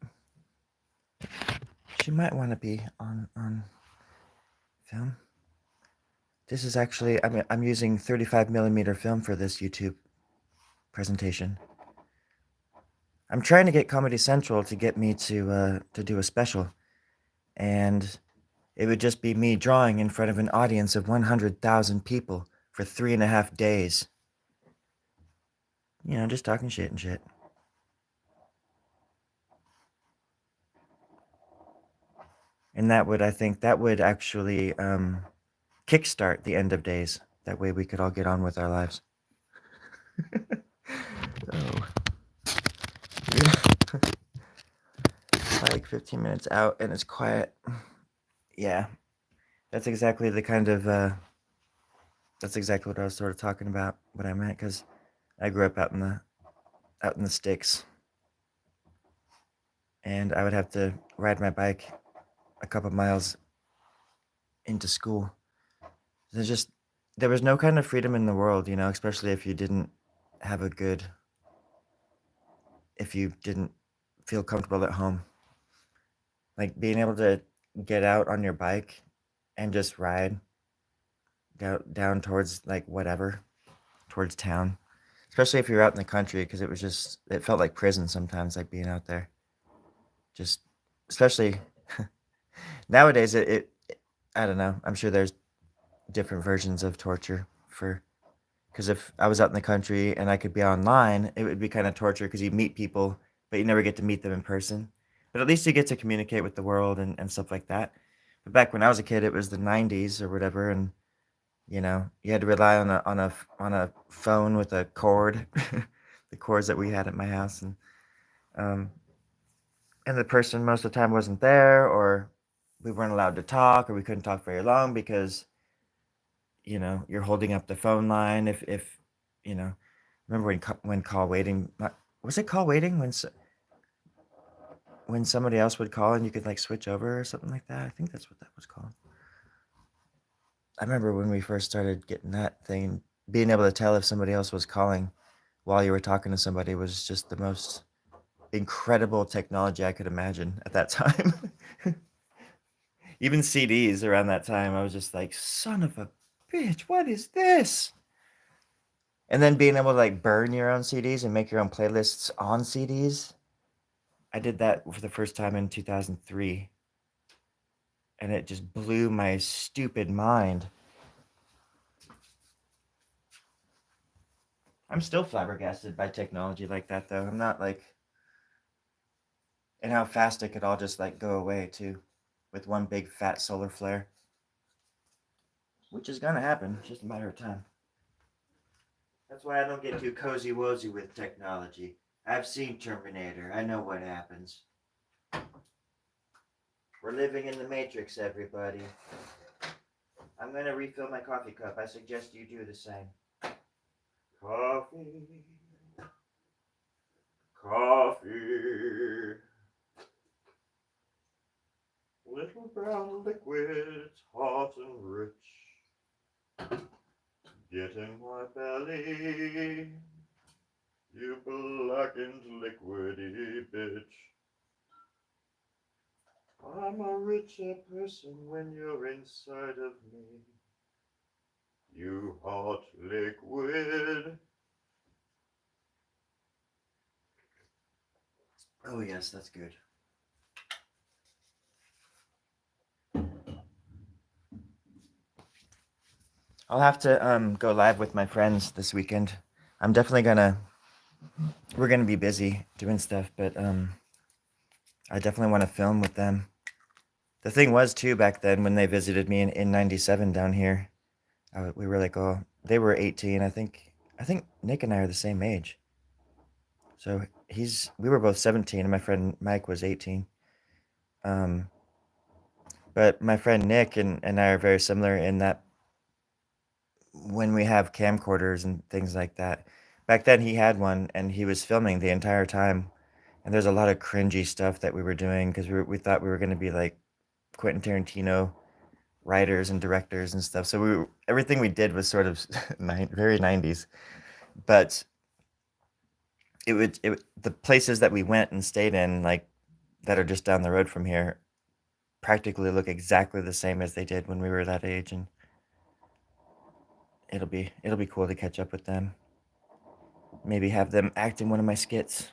want to be on film. This is actually I'm using 35mm film for this YouTube presentation. I'm trying to get Comedy Central to get me to do a special, and it would just be me drawing in front of an audience of 100,000 people for 3.5 days. Just talking shit and shit. And I think that would actually kickstart the end of days. That way we could all get on with our lives. Oh. Like 15 minutes out and it's quiet. Yeah. That's exactly the kind of that's exactly what I was sort of talking about, what I meant, because I grew up out in the sticks, and I would have to ride my bike a couple miles into school. There was no kind of freedom in the world, especially if you didn't feel comfortable at home. Like being able to get out on your bike and just ride down towards like whatever, towards town, especially if you're out in the country, because it felt like prison sometimes, like being out there. Just especially nowadays, I don't know. I'm sure there's different versions of torture because if I was out in the country and I could be online, it would be kind of torture because you meet people, but you never get to meet them in person. But at least you get to communicate with the world and stuff like that. But back when I was a kid, it was the 90s or whatever, and you had to rely on a phone with a cord, the cords that we had at my house, and Um, and the person most of the time wasn't there, or we weren't allowed to talk, or we couldn't talk very long because you're holding up the phone line. If you know, remember when call waiting? Was it call waiting when somebody else would call and you could like switch over or something like that? I think that's what that was called. I remember when we first started getting that thing, being able to tell if somebody else was calling while you were talking to somebody was just the most incredible technology I could imagine at that time. Even CDs around that time, I was just like, son of a bitch, what is this? And then being able to like burn your own CDs and make your own playlists on CDs. I did that for the first time in 2003, and it just blew my stupid mind. I'm still flabbergasted by technology like that, though. I'm not like, and how fast it could all just like go away too, with one big fat solar flare, which is gonna happen. It's just a matter of time. That's why I don't get too cozy wozy with technology. I've seen Terminator. I know what happens. We're living in the Matrix, everybody. I'm gonna refill my coffee cup. I suggest you do the same. Coffee. Coffee. Little brown liquid, hot and rich. Get in my belly, you blackened liquidy bitch. I'm a richer person when you're inside of me, you hot liquid. Oh yes, that's good. I'll have to go live with my friends this weekend. I'm definitely we're gonna be busy doing stuff, but I definitely want to film with them. The thing was too back then when they visited me in '97 down here, we were like, oh, they were 18. I think Nick and I are the same age. So we were both 17, and my friend Mike was 18. Um, but my friend Nick and I are very similar in that when we have camcorders and things like that. Back then he had one and he was filming the entire time. And there's a lot of cringy stuff that we were doing because we thought we were going to be like Quentin Tarantino writers and directors and stuff. So everything we did was sort of very 90s. But the places that we went and stayed in, like that are just down the road from here, practically look exactly the same as they did when we were that age, and it'll be cool to catch up with them. Maybe have them act in one of my skits.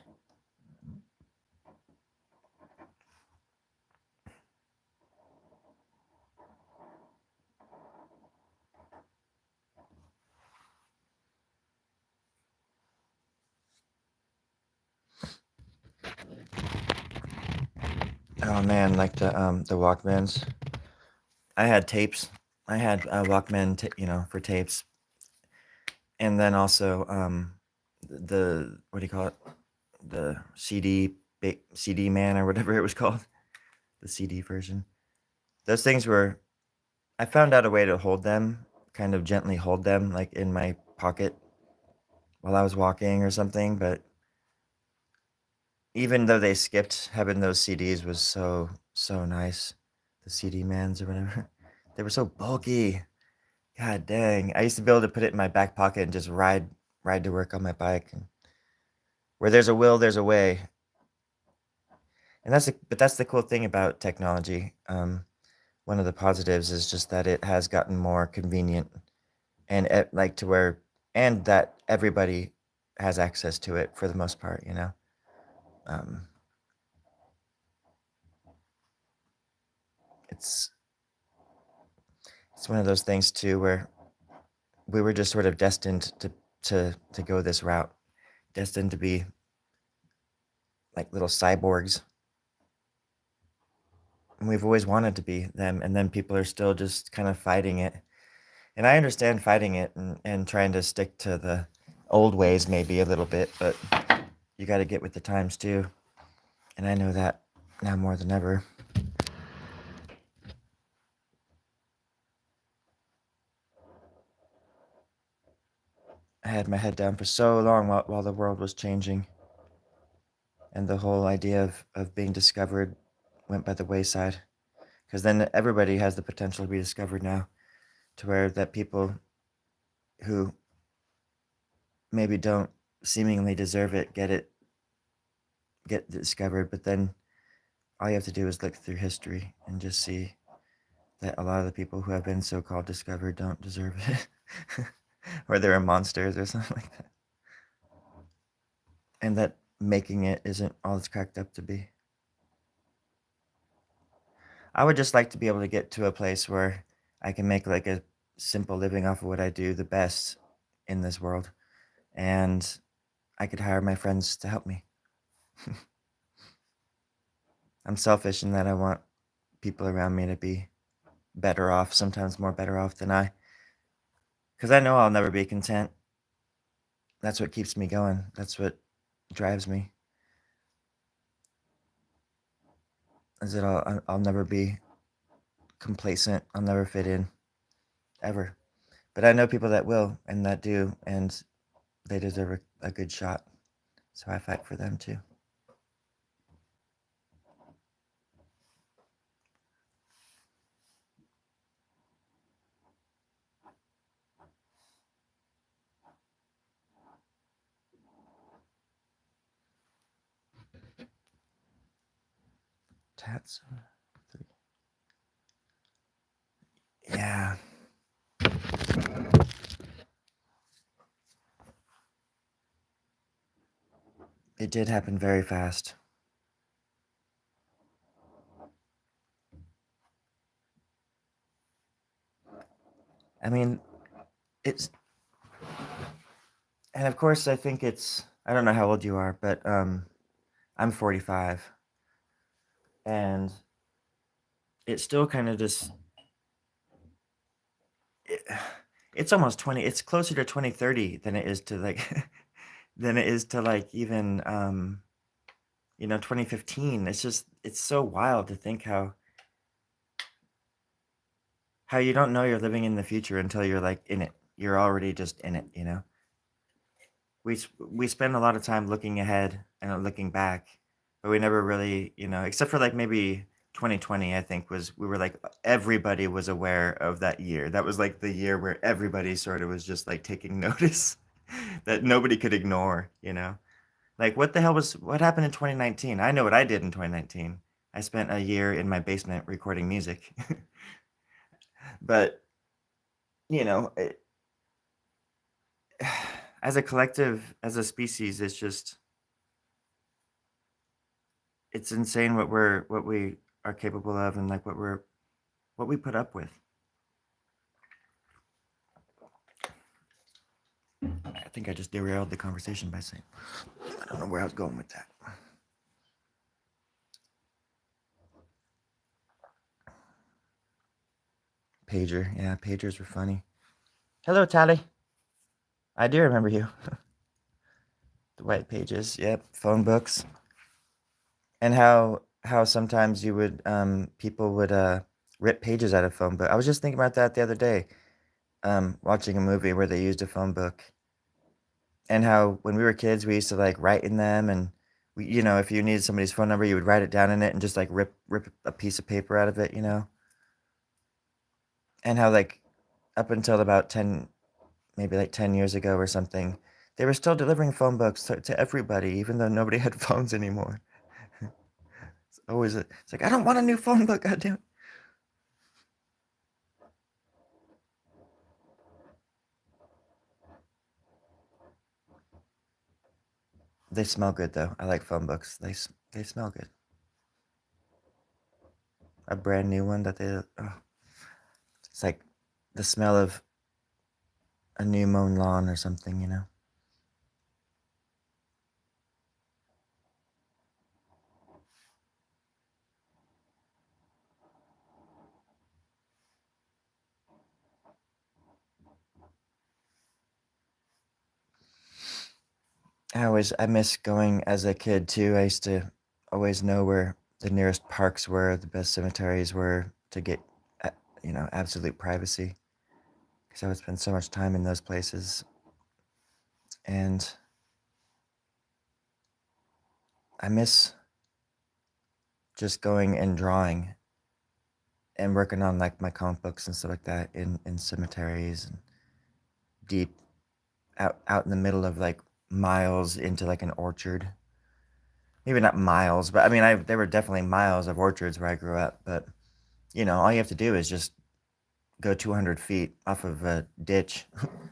Oh man, like the Walkmans. I had tapes. I had Walkman, for tapes, and then also the what do you call it? The CD man or whatever it was called, the CD version. Those things were. I found out a way to hold them, kind of gently hold them, like in my pocket while I was walking or something. But even though they skipped, having those CDs was so nice. The CD mans or whatever. They were so bulky. God dang. I used to be able to put it in my back pocket and just ride to work on my bike. And where there's a will, there's a way. And that's the cool thing about technology. One of the positives is just that it has gotten more convenient and like to where and that everybody has access to it for the most part, Um, it's it's one of those things too where we were just sort of destined to go this route, destined to be like little cyborgs. And we've always wanted to be them, and then people are still just kind of fighting it. And I understand fighting it and trying to stick to the old ways maybe a little bit, but you got to get with the times too. And I know that now more than ever. I had my head down for so long while the world was changing, and the whole idea of being discovered went by the wayside. Because then everybody has the potential to be discovered now, to where that people who maybe don't seemingly deserve it get discovered. But then all you have to do is look through history and just see that a lot of the people who have been so-called discovered don't deserve it, or they're monsters or something like that, and that making it isn't all it's cracked up to be. I would just like to be able to get to a place where I can make like a simple living off of what I do the best in this world, and I could hire my friends to help me. I'm selfish in that I want people around me to be better off, sometimes more better off than I, because I know I'll never be content. That's what keeps me going. That's what drives me. Is that I'll never be complacent. I'll never fit in, ever. But I know people that will and that do, and they deserve a good shot. So I fight for them too. Tats. Yeah. It did happen very fast. I mean, it's, and of course, I think it's, I don't know how old you are, but I'm 45. And it's still kind of just, it, it's almost 20, it's closer to 2030 than it is to like, than it is to like even, 2015. It's just, it's so wild to think how you don't know you're living in the future until you're like in it. You're already just in it. We spend a lot of time looking ahead and looking back, but we never really, except for like maybe 2020, I think was we were like everybody was aware of that year. That was like the year where everybody sort of was just like taking notice that nobody could ignore. Like what happened in 2019? I know what I did in 2019. I spent a year in my basement recording music. But, you know, it, as a collective, as a species, it's insane what we are capable of, and like what we put up with. I think I just derailed the conversation by saying I don't know where I was going with that. Pager, yeah, pagers were funny. Hello, Tally. I do remember you. The white pages, yep, phone books, and how sometimes you would people would rip pages out of phone book. I was just thinking about that the other day, watching a movie where they used a phone book, and how when we were kids we used to like write in them, and if you needed somebody's phone number you would write it down in it and just like rip a piece of paper out of it. And how like up until about 10, maybe like 10 years ago or something, they were still delivering phone books to everybody even though nobody had phones anymore. It's like, I don't want a new phone book, goddamn it. They smell good though. I like phone books. They smell good. A brand new one that it's like the smell of a new mown lawn or something. I miss going as a kid too. I used to always know where the nearest parks were, the best cemeteries were to get, absolute privacy. Because I would spend so much time in those places. And I miss just going and drawing and working on like my comic books and stuff like that in cemeteries and deep out in the middle of like miles into like an orchard. Maybe not miles, but I mean, there were definitely miles of orchards where I grew up. But all you have to do is just go 200 feet off of a ditch,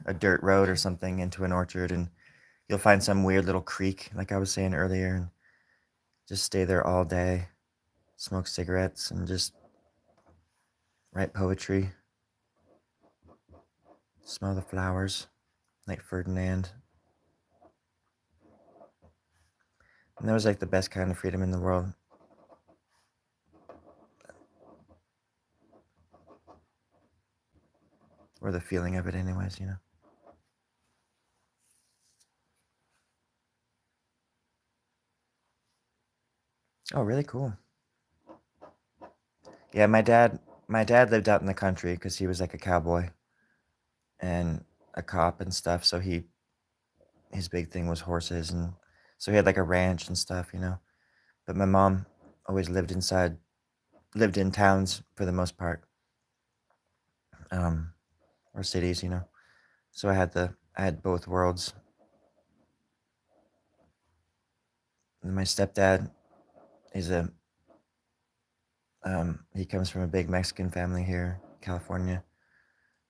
a dirt road or something into an orchard, and you'll find some weird little creek, like I was saying earlier, and just stay there all day, smoke cigarettes, and just write poetry, smell the flowers, like Ferdinand. And that was like the best kind of freedom in the world. Or the feeling of it, anyways. Oh, really cool. Yeah, my dad lived out in the country because he was like a cowboy and a cop and stuff. So his big thing was horses, and so he had like a ranch and stuff. But my mom always lived in towns for the most part, um, or cities. So I had both worlds. And my stepdad is he comes from a big Mexican family here, California,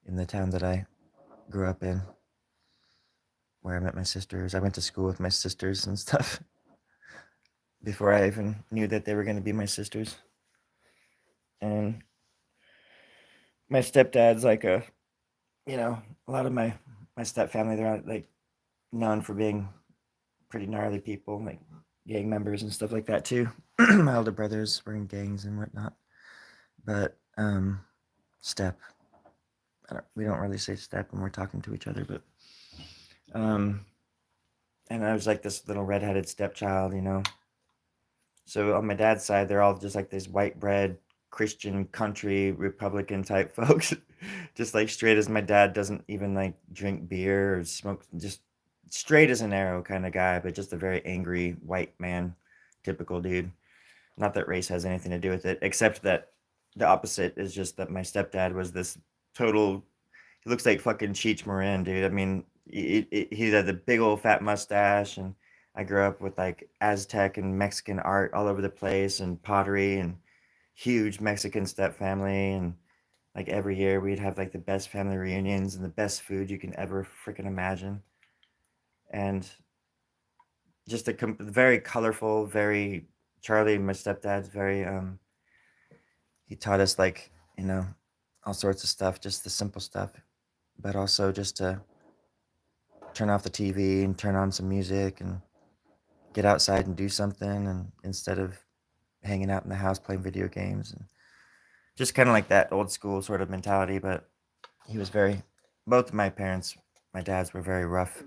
in the town that I grew up in, where I met my sisters. I went to school with my sisters and stuff before I even knew that they were going to be my sisters. And my stepdad's like a lot of my step family, they're like known for being pretty gnarly people, like gang members and stuff like that too. My older brothers were in gangs and whatnot, but step. We don't really say step when we're talking to each other, but um, and I was like this little redheaded stepchild. So on my dad's side, they're all just like these white bread Christian country Republican type folks, just like straight as my dad doesn't even like drink beer or smoke, just straight as an arrow kind of guy, but just a very angry white man, typical dude. Not that race has anything to do with it, except that the opposite is just that my stepdad was this total. He looks like fucking Cheech Marin, dude. I mean, he had the big old fat mustache, and I grew up with like Aztec and Mexican art all over the place, and pottery, and huge Mexican step family, and like every year we'd have like the best family reunions and the best food you can ever freaking imagine, and just a very colorful, very Charlie, my stepdad's very he taught us like all sorts of stuff, just the simple stuff, but also just to turn off the TV and turn on some music and get outside and do something, and instead of hanging out in the house playing video games, and just kind of like that old school sort of mentality. But he was very both of my parents, my dads were very rough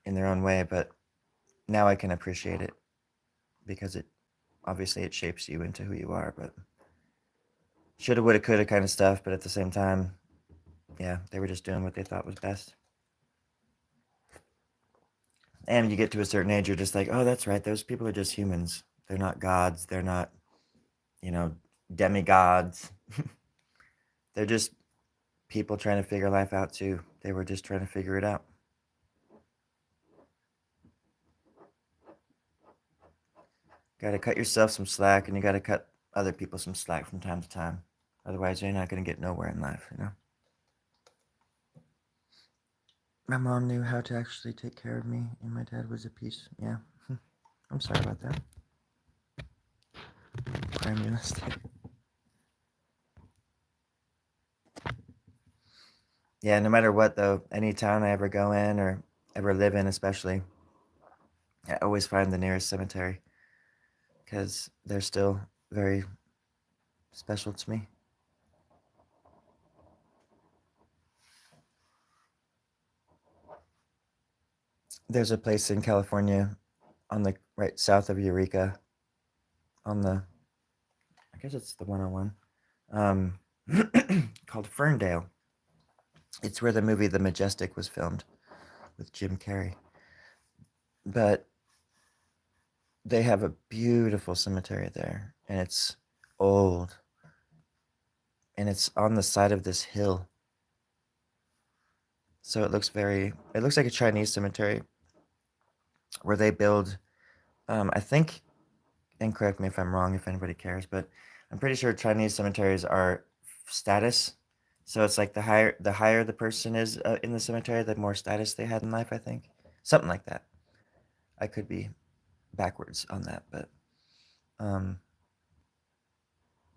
in their own way, but now I can appreciate it because it obviously it shapes you into who you are. But shoulda, woulda, coulda kind of stuff. But at the same time, yeah, they were just doing what they thought was best. And you get to a certain age, you're just like, oh, that's right. Those people are just humans. They're not gods. They're not, you know, demigods. They're just people trying to figure life out too. They were just trying to figure it out. Got to cut yourself some slack, and you got to cut other people some slack from time to time. Otherwise, you're not going to get nowhere in life. My mom knew how to actually take care of me, and my dad was a piece. Yeah. I'm sorry about that. Prime Minister. Yeah, no matter what, though, any town I ever go in or ever live in, especially, I always find the nearest cemetery because they're still very special to me. There's a place in California on the right south of Eureka. on the, I guess it's the 101, called Ferndale. It's where the movie The Majestic was filmed with Jim Carrey. But they have a beautiful cemetery there, and it's old. And it's on the side of this hill. So it looks like a Chinese cemetery where they build, I think, and correct me if I'm wrong if anybody cares, but I'm pretty sure Chinese cemeteries are status. So it's like the higher the person is in the cemetery, the more status they had in life, I think. Something like that. I could be backwards on that, um,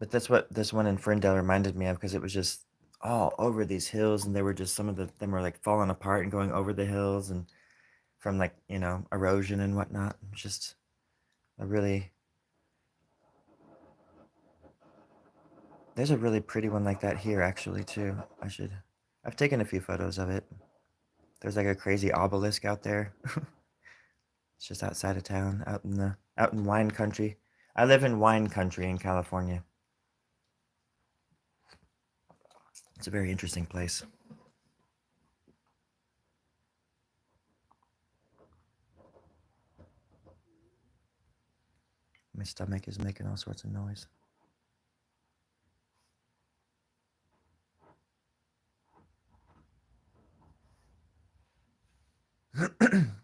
but that's what this one in Ferndale reminded me of, because it was just all over these hills, and they were just, some of them were like falling apart and going over the hills, and from like, erosion and whatnot. Just a really, there's a really pretty one like that here actually too. I've taken a few photos of it. There's like a crazy obelisk out there. It's just outside of town, out in wine country. I live in wine country in California. It's a very interesting place. My stomach is making all sorts of noise.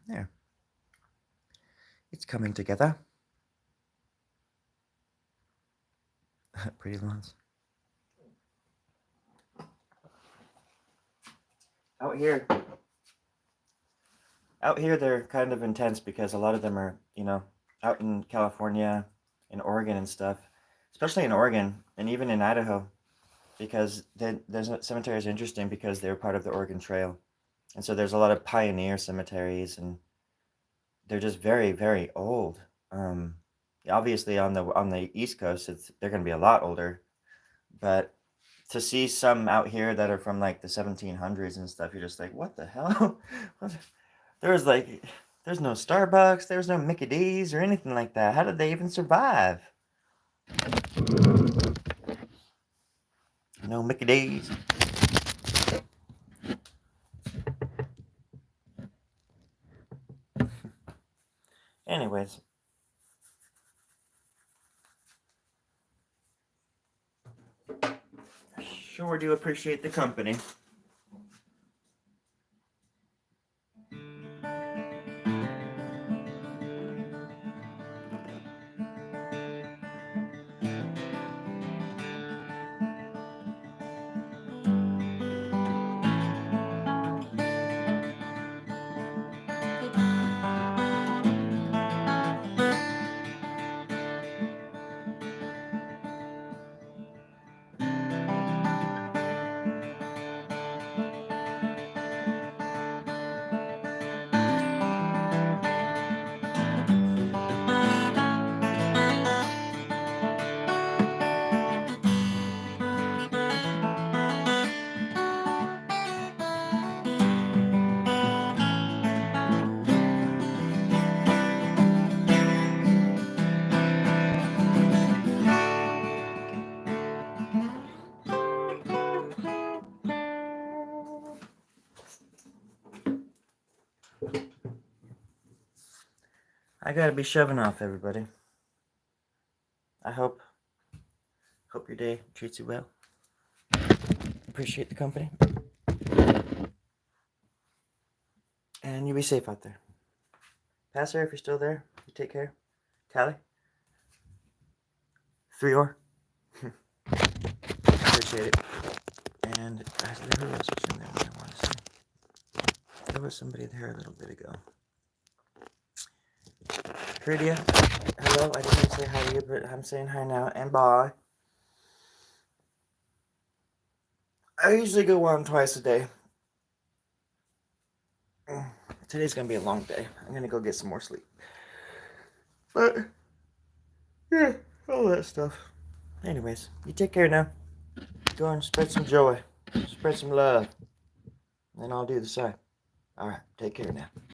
There. It's coming together. Pretty ones. Out here, they're kind of intense because a lot of them are, out in California, in Oregon and stuff, especially in Oregon and even in Idaho, because there's cemetery is interesting because they're part of the Oregon Trail, and so there's a lot of pioneer cemeteries, and they're just very, very old. Obviously on the East Coast, they're going to be a lot older, but to see some out here that are from like the 1700s and stuff, you're just like, what the hell? There's no Starbucks, there's no Mickey D's or anything like that. How did they even survive? No Mickey D's. Anyways. I sure do appreciate the company. I gotta be shoving off, everybody. I hope your day treats you well. Appreciate the company. And you be safe out there. Passer, if you're still there, you take care. Callie? 3-or? Appreciate it. And who else was in there that I want to say? There was somebody there a little bit ago. Credia, hello. I didn't say hi to you, but I'm saying hi now. And bye. I usually go on twice a day. Today's gonna be a long day. I'm gonna go get some more sleep. But yeah, all that stuff. Anyways, you take care now. Go and spread some joy, spread some love, and I'll do the same. All right, take care now.